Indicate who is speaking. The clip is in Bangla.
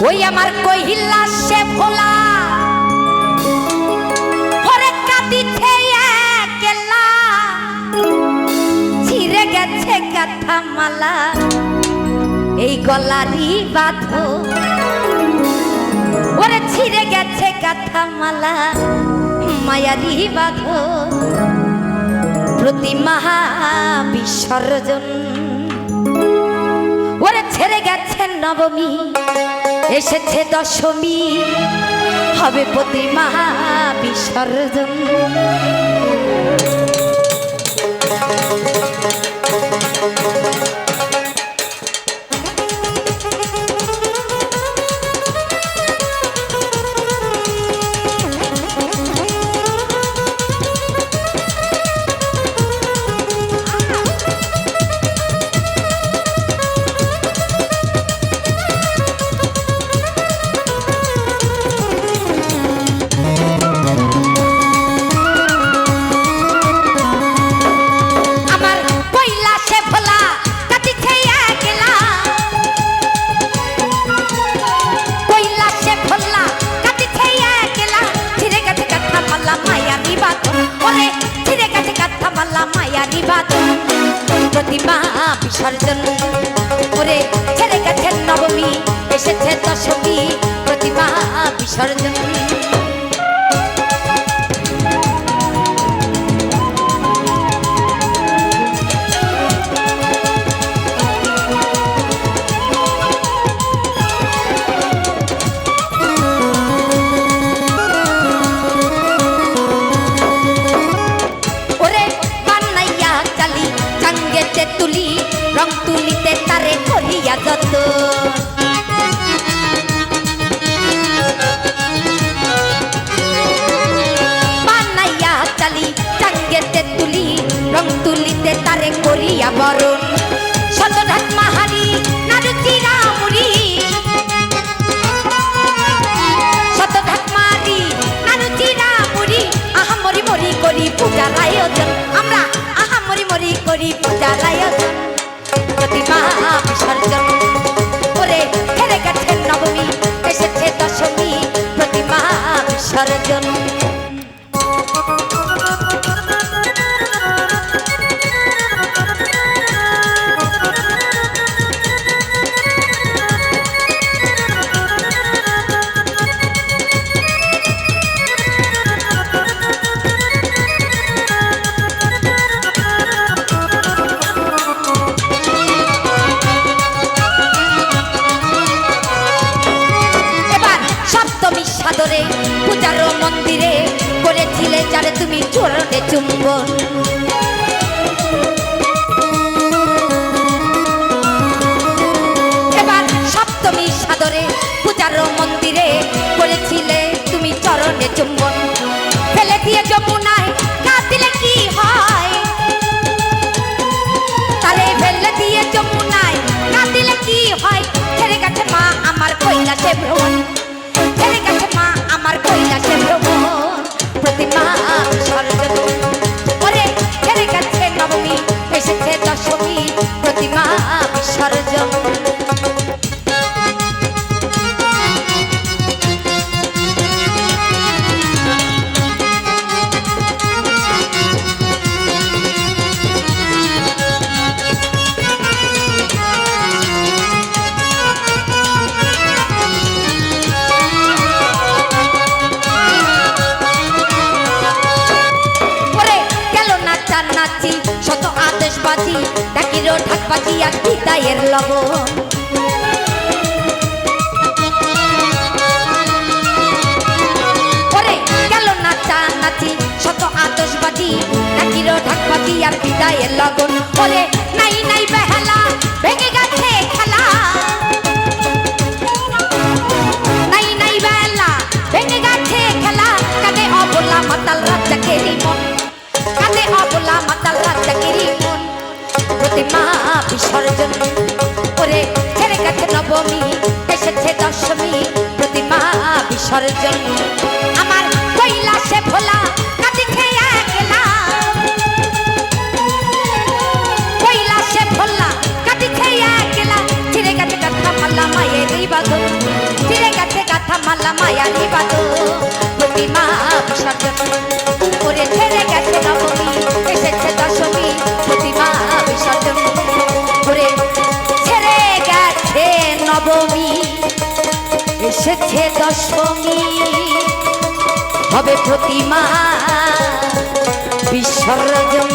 Speaker 1: ওই আমার কহিলা সে ভোলা ওরে কাঁদিছে একলা ছিঁড়ে গেছে কাঁথা মালা এই গলারই বাঁধো ওরে ছিঁড়ে গেছে কাঁথা মালা মায়ারি বাঁধো প্রতিমা বিসর্জন ওরে ছেড়ে গেছে নবমী এসেছে দশমী হবে প্রতিমা বিসর্জন প্রতিমা বিসর্জন ওরে ছেড়ে গেছে নবমী এসেছে দশমী প্রতিমা বিসর্জন তুলি রং তুলিতে তারে করিয়া যত বানাইয়া চালি টাঙ্গেতে তুলি রং তুলিতে তারে করিয়া বরণ শত ঢাক মাহারি নারুচিরা মুড়ি শত ঢাক মারি নারুচিরা মুড়ি আহা মরি মরি করি পূজার আয়োজন আমরা আহা মরি মরি করি পূজার আয়োজন প্রতিমা বিসর্জন ওরে ছেড়ে গেছে নবমী এসেছে দশমী প্রতিমা বিসর্জন পূজার মন্দিরে করেছিলে যারে তুমি চরণে চুম্বন এবার সপ্তমী সাদরে পূজার মন্দিরে করেছিলে তুমি চরণে চুম্বন ফেলে দিয়ে যমুনায় কাঁদিলে কি হয় তারে ফেলে দিয়ে যমুনায় কাঁদিলে কি হয় ছেড়ে গেছে মা আমার কৈলাসে ভ্রমণ ছেড়ে গেছে মা আমার কৈলাসে ভ্রমণ প্রতিমা বিসর্জন ওরে ছেড়ে গেছে নবমী এসেছে দশমী প্রতিমা বিসর্জন নাচি শত আদেশ বাজি ডাকিরো ঢাক বাজি আর বিদায়ের লগন ওরে গেল নাচা নাচি শত আদেশ বাজি ডাকিরো ঢাক বাজি আর বিদায়ের লগন ওরে নাই নাই বেহালা ভেঙে গেছে খেলা নাই নাই বেহালা ভেঙে গেছে খেলা কানে অবলা মাতাল রাজাকেরই মন কানে অবলা মাতাল রাজাকেরই মন প্রতিমা বিসর্জন ওরে ছেড়ে গেছে নবমী এসেছে দশমী প্রতিমা বিসর্জন আমার কৈলাসে ভোলা কাঁদিছে একলা কৈলাসে ভোলা কাঁদিছে একলা ছিঁড়ে গেছে কাঁথা মালা মায়ের বাঁধন মায়ারি বাদ প্রতিমা বিসর্জন করে ছেড়ে গেছে নবমী এসেছে দশমী প্রতিমা বিসর্জন করে ছেড়ে গেছে নবমী এসেছে দশমী হবে প্রতিমা বিসর্জন